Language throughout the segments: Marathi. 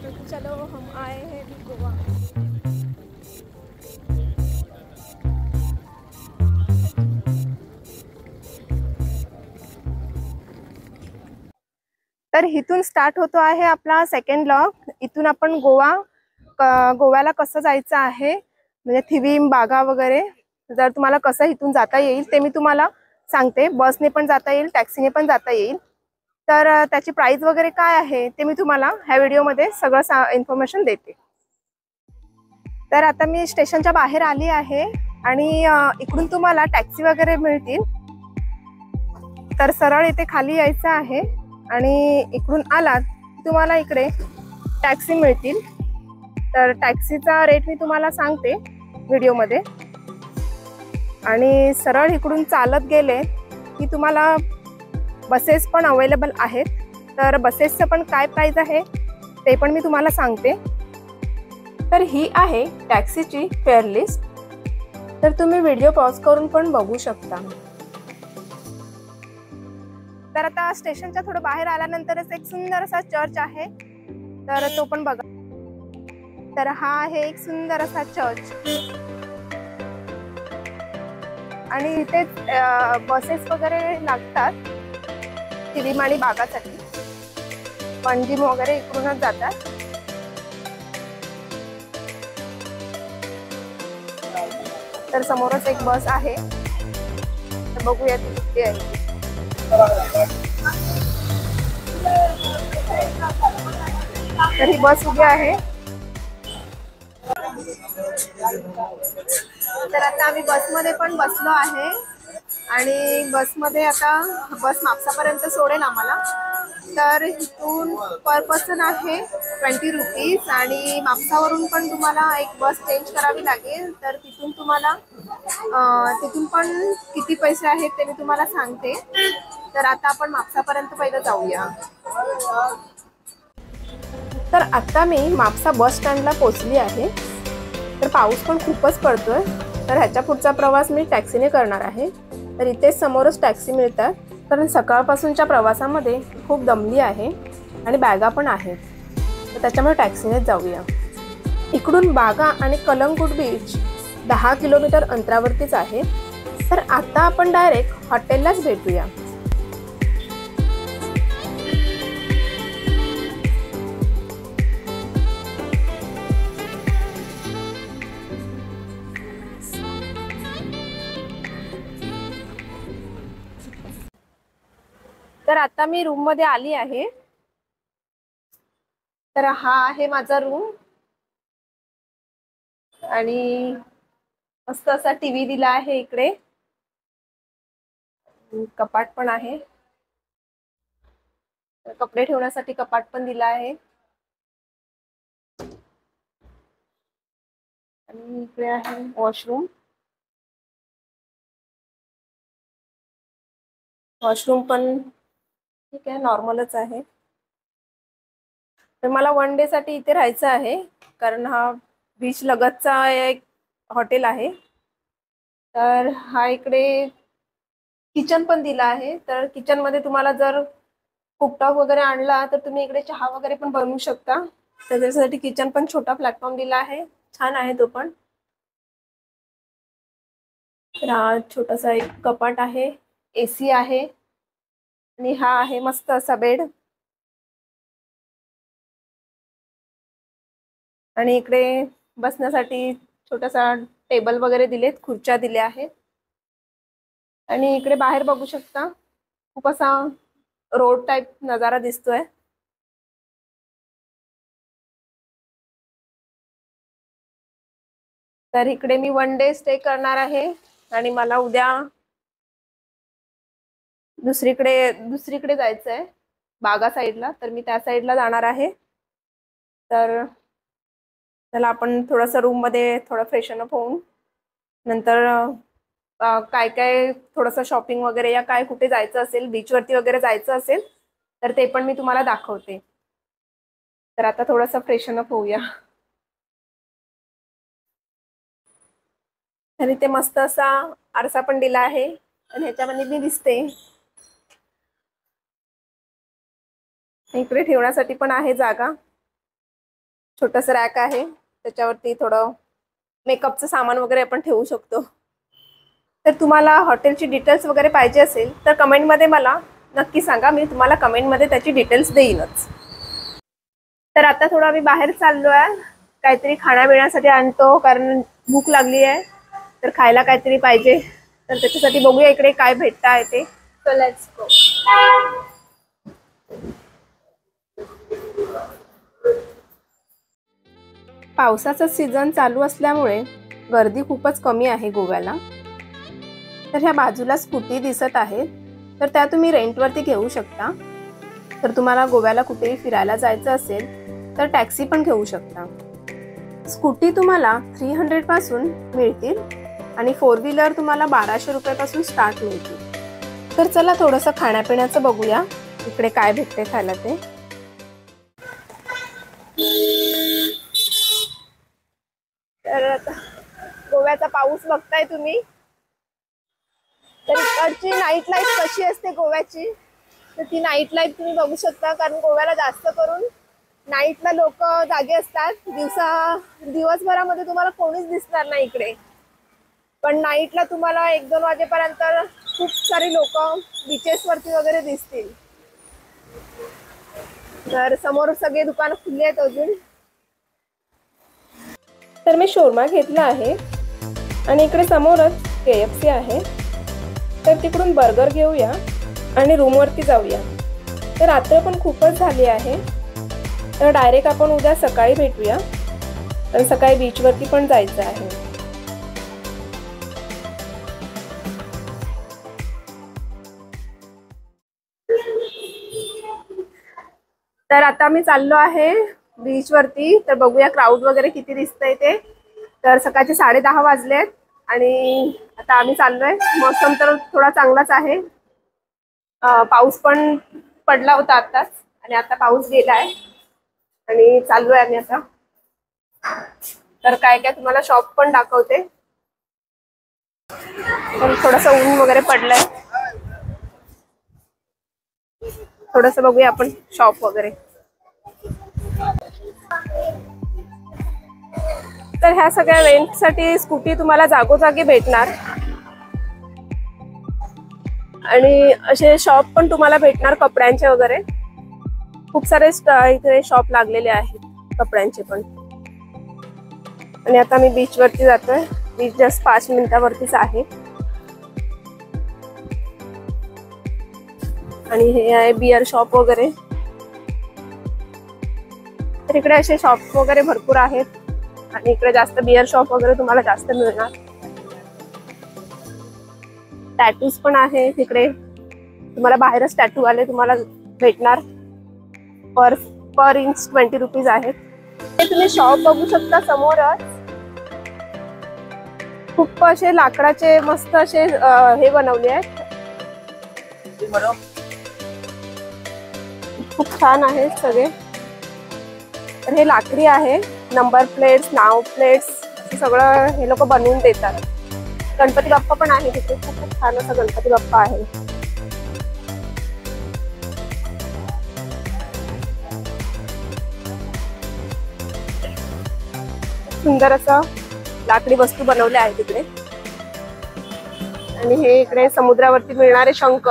चलो हम आए हैं अभी गोवा। तर इथून स्टार्ट होतो आहे आपला सेकंड ब्लॉग। इथून आपण गोव्याला कसं जायचं आहे, म्हणजे थिवीम बागा वगैरे जर तुम्हाला कसं इथून जाता येईल ते मी तुम्हाला सांगते। बसने पण जाता येईल, टॅक्सीने पण जाता येईल। तर त्याची प्राइस वगैरे काय आहे ते मी तुम्हाला ह्या व्हिडिओमध्ये सगळं इन्फॉर्मेशन देते। तर आता मी स्टेशनच्या बाहेर आली आहे आणि इकडून तुम्हाला टॅक्सी वगैरे मिळतील। तर सरळ इथे खाली यायचं आहे आणि इकडून आलात तुम्हाला इकडे टॅक्सी मिळतील। तर टॅक्सीचा रेट मी तुम्हाला सांगते व्हिडिओमध्ये। आणि सरळ इकडून चालत गेले की तुम्हाला बसेस पण अवेलेबल आहेत। तर बसेसचं पण काय प्राइस आहे ते पण मी तुम्हाला सांगते। तर ही आहे टॅक्सीची फेअर लिस्ट। तर तुम्ही व्हिडिओ पॉज करून पण बघू शकता। तर आता स्टेशनच्या थोडं बाहेर आल्यानंतरच एक सुंदर असा चर्च आहे, तर तो पण बघा। तर हा आहे एक सुंदर असा चर्च आणि इथे बसेस वगैरे लागतात थिवीम आणि बागासाठी। पणजी वगैरे इकडूनच जातात। तर समोरच एक बस आहे, तर बघूया ती किती आहे। तर ही बस उभी आहे। तर आता आम्ही बसमध्ये पण बसलो आहे आणि बसमध्ये आता बस म्हापसापर्यंत सोडेल आम्हाला। तर इथून पर पर्सन आहे 20 रुपीज आणि म्हापसावरून पण तुम्हाला एक बस चेंज करावी लागेल। तर तिथून तुम्हाला तिथून पण किती पैसे आहेत ते मी तुम्हाला सांगते। तर आता आपण म्हापसापर्यंत पहिलं जाऊया। तर आता मी म्हापसा बस स्टँडला पोहोचली आहे। तर पाऊस पण खूपच पडतोय, तर ह्याच्या पुढचा प्रवास मी टॅक्सीने करणार आहे। तर इथे समोरच टॅक्सी मिळतात, कारण सकाळपासूनच्या प्रवासामध्ये खूप दमली आहे आणि बॅगा पण आहेत, तर त्याच्यामुळे टॅक्सीनेच जाऊया। इकडून बागा आणि कलंगूट बीच 10 किलोमीटर अंतरावरतीच आहे। तर आता आपण डायरेक्ट हॉटेललाच भेटूया। तर आता मी रूम मध्ये आली आहे। तर हा आहे माझा रूम आणि मस्त असा टीव्ही दिला आहे। इकडे कपाट पण आहे, कपडे ठेवण्यासाठी कपाट पण दिला आहे। आणि इकडे आहे वॉशरूम। वॉशरूम पण ठीक आहे, नॉर्मलच आहे। तर मला 1 डे साठी इथे राहायचं आहे, कारण हा बीच लगतचा एक हॉटेल आहे। तर हा इकडे किचन पण दिला आहे। तर किचन मध्ये तुम्हाला जर कुकटॉप वगैरे आणला तर तुम्ही इकडे चहा वगैरे पण बनवू शकता। तर त्यासाठी किचन पण छोटा प्लॅटफॉर्म दिला आहे, छान आहे तो पण। तर हा छोटासा एक कपाट आहे, एसी आहे आणि हा आहे मस्त असा बेड। आणि इकडे बसण्यासाठी छोटासा टेबल वगैरे दिलेत, खुर्च्या दिल्या आहेत। आणि इकडे बाहेर बघू शकता खूप असा रोड टाइप नजारा दिसतोय। तर इकडे मी 1 डे स्टे करणार आहे आणि मला उद्या दुसरीकडे जायचंय बागा साईडला। तर मी त्या साईडला जाणार आहे। तर चला आपण थोडंसं रूम मध्ये थोडं फ्रेशन अप होऊन नंतर काय काय थोडंसं शॉपिंग वगैरे या काय कुठे जायचं असेल, बीचवरती वगैरे जायचं असेल तर ते पण मी तुम्हाला दाखवते। तर आता थोडंसं फ्रेशन अप होऊया। आणि ते मस्त असा आरसा पण दिला आहे आणि ह्याच्यामध्ये मी दिसते। इकडे ठेवण्यासाठी पण आहे जागा। छोटंसं रॅक आहे, त्याच्यावरती थोडं मेकअपचं सामान वगैरे आपण ठेवू शकतो. तर तुम्हाला हॉटेलची डिटेल्स वगैरे पाहिजे असेल तर कमेंटमध्ये मला नक्की सांगा, मी तुम्हाला कमेंटमध्ये त्याची डिटेल्स देईनच. तर आता थोडं आम्ही बाहेर चाललो आहे, काहीतरी खाण्यापिण्यासाठी आणतो कारण भूक लागली आहे, तर खायला काहीतरी पाहिजे. तर त्याच्यासाठी बघूया इकडे काय भेटतं आहे ते. So let's go. पावसाचा सीझन चालू असल्यामुळे गर्दी खूपच कमी आहे गोव्याला. तर ह्या बाजूला स्कूटी दिसत आहे, तर त्या तुम्ही रेंटवरती घेऊ शकता. तर तुम्हाला गोव्याला कुठेही फिरायला जायचं असेल तर टॅक्सी पण घेऊ शकता. स्कूटी तुम्हाला 300 पासून मिळतील आणि 4 व्हीलर तुम्हाला 1200 रुपयापासून स्टार्ट मिळतील. तर चला थोडंसं खाण्यापिण्याचं बघूया इकडे काय भेटते खायला ते. तर आता गोव्याचा पाऊस बघताय तुम्ही. तर इकडची नाईट लाईफ कशी असते गोव्याची, तर ती नाईट लाईफ तुम्ही बघू शकता. कारण गोव्याला जास्त करून नाईटला लोक जागे असतात. दिवसभरामध्ये तुम्हाला कोणीच दिसणार नाही इकडे, पण नाईटला तुम्हाला 1-2 वाजेपर्यंत खूप सारी लोक बीचेसवरती वगैरे दिसतील. तर समोर सगळे दुकानं खुल्ली आहेत अजून. तर मी शोरमा घेतला आहे आणि इकडे समोरच KFC आहे. तर तिकडून बर्गर घेऊया आणि रूमवरती जाऊया. तर रात्र पण खूपच झाली आहे, तर डायरेक्ट आपण उद्या सकाळी भेटूया. तर सकाळी बीचवरती पण जायचं आहे. तर आता मी चाललो आहे बीचवरती. तर बघूया क्राऊड वगैरे किती दिसतंय ते. तर सकाळचे 10:30 वाजलेत आणि आता आम्ही चाललोय. मौसम तर थोडा चांगलाच आहे. पाऊस पण पडला होता आताच आणि आता पाऊस गेलाय आणि चाललोय आम्ही आता. तर काय काय तुम्हाला शॉप पण दाखवते. तर थोडंसं ऊन वगैरे पडलंय, थोडंसं बघूया आपण शॉप वगैरे. तर ह्या सगळ्या रेंटसाठी स्कूटी तुम्हाला जागोजागी भेटणार आणि असे शॉप पण तुम्हाला भेटणार कपड्यांचे वगैरे. खूप सारे इथे शॉप लागलेले आहेत कपड्यांचे पण. आणि आता मी बीचवरती जातोय. बीच जस्ट 5 मिनिटावरतीच आहे. आणि हे आहे बियर शॉप वगैरे. तर इकडे असे शॉप वगैरे भरपूर आहेत आणि इकडे जास्त बियर शॉप वगैरे तुम्हाला जास्त मिळणार. टॅटूज पण आहे तिकडे. तुम्हाला बाहेरच टॅटू वाले तुम्हाला भेटणार. पर इंच 20 रुपीज आहेत. हे तुम्ही शॉप बघू शकता समोरच. खूप असे लाकडाचे मस्त असे हे बनवले आहेत. खूप छान आहेत सगळे. तर हे लाकडी आहे. नंबर प्लेट्स, नाव प्लेट्स सगळं हे लोक बनवून देतात. गणपती बाप्पा पण आहे तिथे. खूप छान असा गणपती बाप्पा आहे. सुंदर असं लाकडी वस्तू बनवल्या आहेत तिकडे. आणि हे इकडे समुद्रावरती मिळणारे शंख.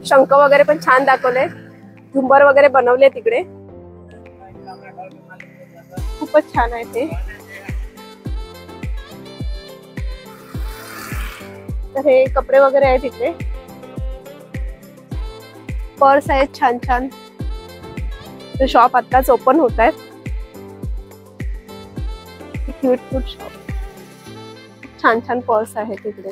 शंख वगैरे पण छान दाखवले. झुंबर वगैरे बनवले तिकडे. खूपच छान आहे ते. तर हे कपडे वगैरे आहेत तिकडे. पर्स आहेत छान छान. ते शॉप आताच ओपन होत आहेत. Cute shop. छान छान पर्स आहेत तिकडे.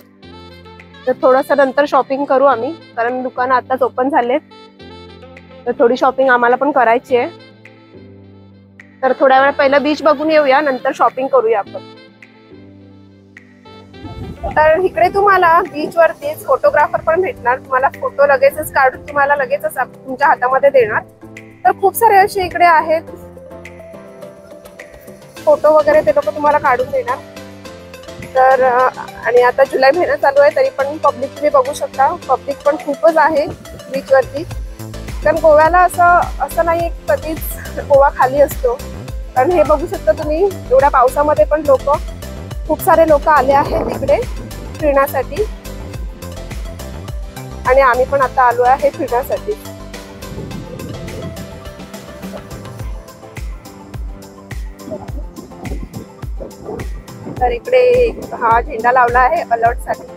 तर थोडंसं नंतर शॉपिंग करू आम्ही, कारण दुकानं आताच ओपन झालेत. तर थोडी शॉपिंग आम्हाला पण करायची आहे. तर थोड्या वेळ पहिलं बीच बघून येऊया, नंतर शॉपिंग करूया आपण. तर इकडे तुम्हाला बीच वरतीच फोटोग्राफर पण भेटणार. तुम्हाला फोटो लगेचच काढून तुम्हाला लगेचच तुमच्या हातामध्ये देणार. तर खूप सारे असे इकडे आहेत फोटो वगैरे, ते लोक तुम्हाला काढून देणार. तर आणि आता जुलै महिना चालू आहे तरी पण पब्लिक तुम्ही बघू शकता. पब्लिक पण खूपच आहे बीच वरती. कारण गोव्याला असं नाही कधीच गोवा खाली असतो. कारण हे बघू शकता तुम्ही, एवढ्या पावसामध्ये पण खूप सारे लोक आले आहेत इकडे फिरण्यासाठी आणि आम्ही पण आता आलो आहे फिरण्यासाठी. तर इकडे हा झेंडा लावला आहे अलर्ट साठी,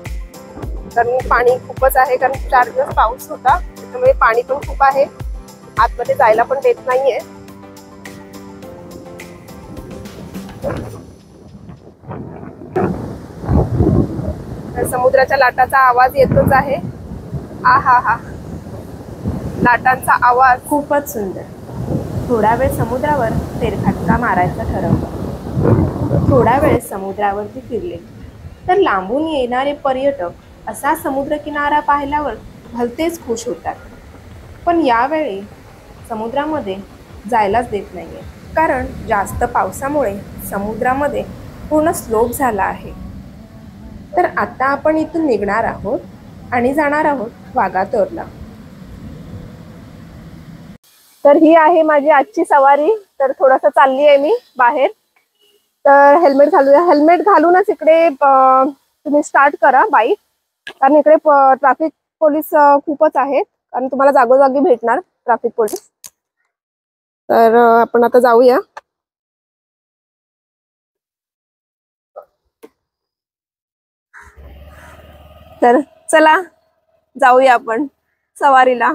कारण पाणी खूपच आहे, कारण 4 दिवस पाऊस होता त्यामुळे पाणी पण खूप आहे, आतमध्ये जायला पण देत नाहीये. समुद्राच्या लाटाचा आवाज येतोच आहे. आहा हा, लाटांचा आवाज खूपच सुंदर. थोडा वेळ समुद्रावर फेरफटका मारायचा ठरवलं. थोडा वेळ समुद्रावरती फिरले तर लांबून येणारे पर्यटक असा समुद्रकिनारा पाहिल्यावर भलतेच खुश होतात. पण यावेळी समुद्रामध्ये जायलाच देत नाहीये, कारण जास्त पावसामुळे समुद्रामध्ये पूर्ण स्लोप झाला आहे. तर आता आपण इथून निघणार आहोत आणि जाणार आहोत वागातोरला. तर ही आहे माझी आजची सवारी. तर थोडंसं चालली आहे मी बाहेर. तर हेल्मेट घालूया. हेल्मेट घालूनच इकडे तुम्ही स्टार्ट करा बाईक, कारण इकडे ट्रॅफिक पोलीस खूपच आहेत, कारण तुम्हाला जागोजागी भेटणार ट्रॅफिक पोलीस. तर आपण आता जाऊया. तर चला जाऊया आपण सवारीला.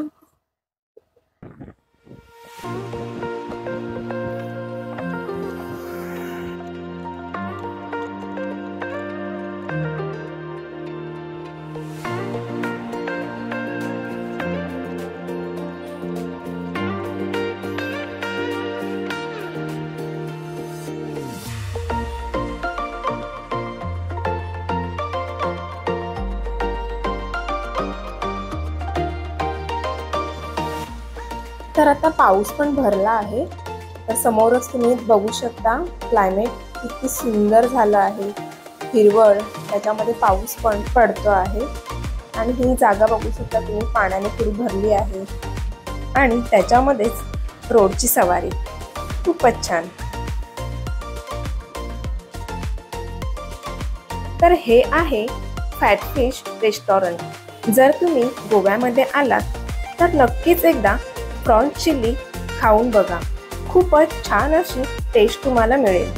तर आता पाऊस पण भरला आहे. तर समोरच तुम्ही बघू शकता क्लायमेट किती सुंदर झालं आहे, हिरवळ, त्याच्यामध्ये पाऊस पण पडतो आहे. आणि ही जागा बघू शकता तुम्ही, पाण्याने पुरी भरली आहे आणि त्याच्यामध्येच रोडची सवारी. खूपच छान. तर हे आहे फॅट फिश रेस्टॉरंट. जर तुम्ही गोव्यामध्ये आलात तर नक्कीच एकदा प्रॉन्स चिली खाऊन बघा. खूपच छान अशी टेस्ट तुम्हाला मिळेल.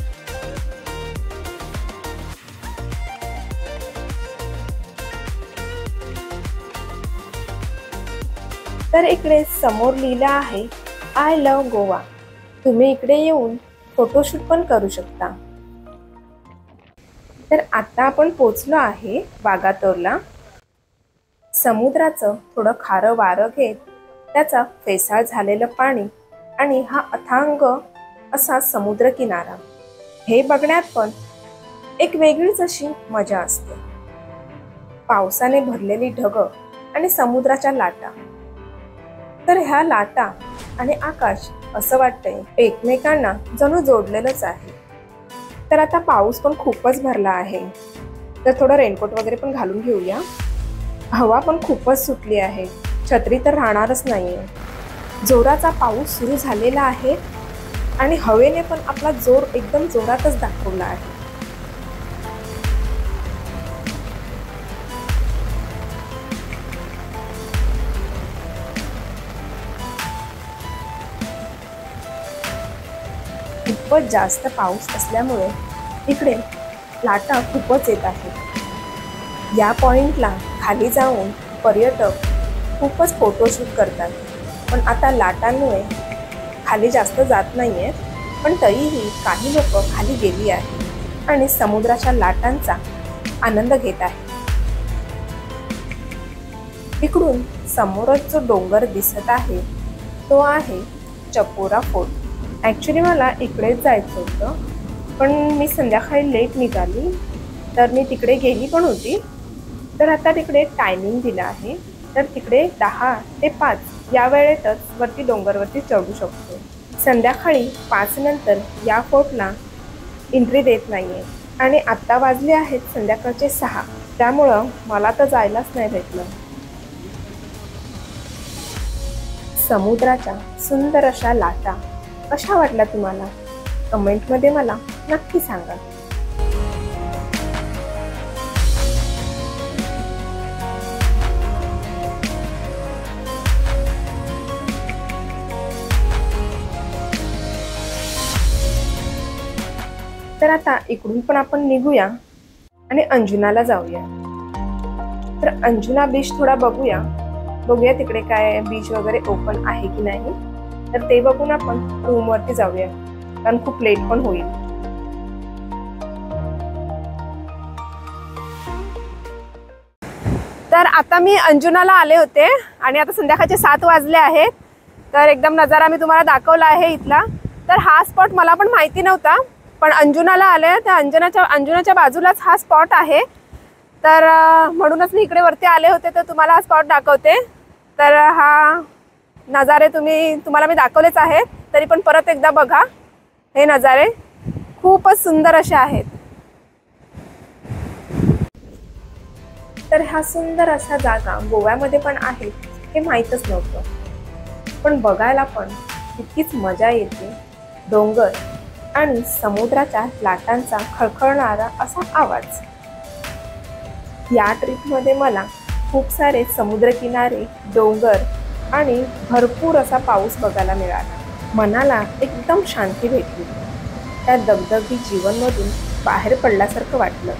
तर इकडे समोर लिहिलं आहे आय लव्ह गोवा. तुम्ही इकडे येऊन फोटोशूट पण करू शकता. तर आता आपण पोचलो आहे वागातोरला. समुद्राचं थोडं खारं वारं घेत, त्याचा फेसाळ झालेलं पाणी आणि हा अथांग असा समुद्र किनारा, हे बघण्यात पण एक वेगळीच अशी मजा असते. पावसाने भरलेली ढगं आणि समुद्राच्या लाटा. तर ह्या लाटा आणि आकाश असं वाटतंय एकमेकांना जणू जोडलेलंच आहे. तर आता पाऊस पण खूपच भरला आहे, तर थोडं रेनकोट वगैरे पण घालून घेऊया. हवा पण खूपच सुटली आहे, छत्री तर राहणारच नाहीये. जोराचा पाऊस सुरू झालेला आहे आणि हवेने पण आपला जोर एकदम जोरातच दाखवला आहे. खूपच जास्त पाऊस असल्यामुळे इकडे लाटा खूपच येत आहेत. या पॉइंटला खाली जाऊन पर्यटक खूपच फोटोशूट करतात, पण आता लाटांमुळे खाली जास्त जात नाहीये. पण तरीही काही लोक खाली गेली आहेत आणि समुद्राच्या लाटांचा आनंद घेत आहेत. इकडून समोरच जो डोंगर दिसत आहे तो आहे चपोरा फोर्ट. ॲक्च्युली मला इकडेच जायचं होतं, पण मी संध्याकाळी लेट निघाली, तर मी तिकडे गेली पण होती. तर आता तिकडे टायमिंग दिला आहे, तर तिकडे 10 ते 5 या वेळेतच वरती डोंगरवरती चढू शकतो. संध्याकाळी 5 नंतर या फोर्टला एंट्री देत नाहीये आणि आत्ता वाजले आहेत संध्याकाळचे 6, त्यामुळं मला तर जायलाच नाही भेटलं. समुद्राच्या सुंदर अशा लाटा कशा वाटल्या तुम्हाला? कमेंटमध्ये मला नक्की सांगा. तर आता इकडून पण आपण निघूया आणि अंजुनाला जाऊया. तर अंजुना बीच थोडा बघूया तिकडे काय बीच वगैरे ओपन आहे की नाही. तर ते बघून आपण रूम वरती जाऊया, कारण खूप लेट पण होईल. तर आता मी अंजुनाला आले होते आणि आता संध्याकाळचे 7 वाजले आहेत. तर एकदम नजारा मी तुम्हाला दाखवला आहे इथला. तर हा स्पॉट मला पण माहिती नव्हता, पण अंजुनाला आले तर अंजुनाच्या बाजूलाच हा स्पॉट आहे. तर म्हणूनच मी इकडे वरती आले होते, तर तुम्हाला हा स्पॉट दाखवते. तर हा नजारे तुम्हाला मी दाखवलेच आहेत, तरी पण परत एकदा बघा. हे नजारे खूपच सुंदर असे आहेत. तर हा सुंदर असा जागा गोव्यामध्ये पण आहे हे माहीतच नव्हतं, पण बघायला पण इतकीच मजा येते. डोंगर आणि समुद्राच्या लाटांचा खळखळणारा असा आवाज. या ट्रिपमध्ये मला खूप सारे समुद्रकिनारे, डोंगर आणि भरपूर असा पाऊस बघायला मिळाला. मनाला एकदम शांती भेटली. त्या दगदगी जीवनमधून बाहेर पडल्यासारखं वाटलं.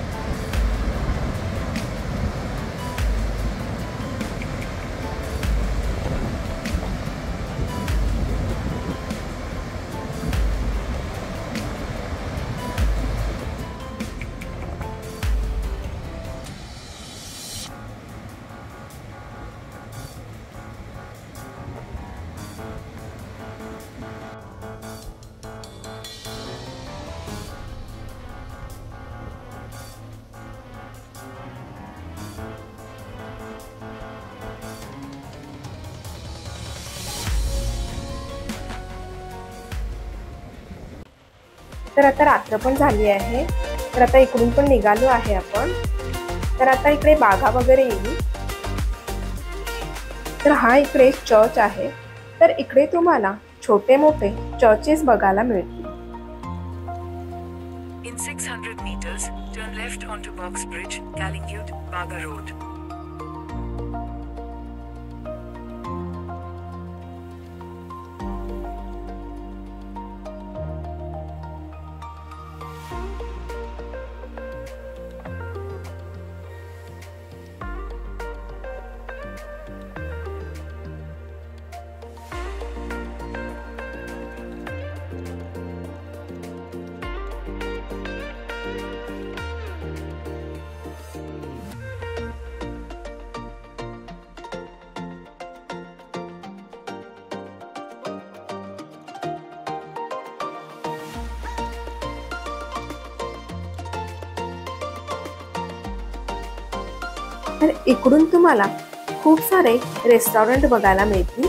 तर आता रात्र पण झाली आहे. तर आता इकडून पण निघालो आहे आपण. तर आता इकडे बागा वगैरे येईल. तर हा इकडे चर्च आहे. तर इकडे तुम्हाला छोटे मोठे चर्चेस बघायला मिळतील. In 600 meters, turn left onto Box Bridge, Calingute, Baga Road. तर इकडून तुम्हाला खूप सारे रेस्टॉरंट बघायला मिळतील.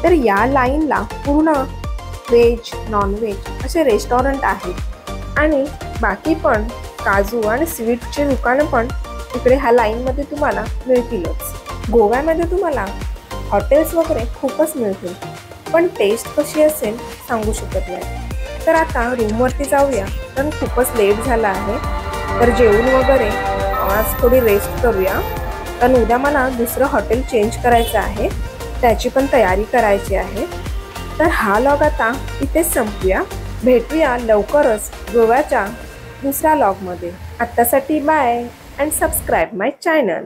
तर या लाईनला पूर्ण व्हेज, नॉनव्हेज असे रेस्टॉरंट आहेत आणि बाकी पण काजू आणि स्वीटचे दुकानं पण इकडे ह्या लाईनमध्ये तुम्हाला मिळतीलच. गोव्यामध्ये तुम्हाला हॉटेल्स वगैरे खूपच मिळतील, पण टेस्ट कशी असेल सांगू शकत नाही. तर आता रूमवरती जाऊया, कारण खूपच लेट झाला आहे. तर जेवून वगैरे आज थोडी रेस्ट करूया, कारण उद्या मला दुसरं हॉटेल चेंज करायचं आहे, त्याची पण तयारी करायची आहे. तर हा व्लॉग आता इथेच संपूया. भेटूया लवकरच गोव्याच्या दुसऱ्या व्लॉगमध्ये. आत्तासाठी bye and subscribe my channel.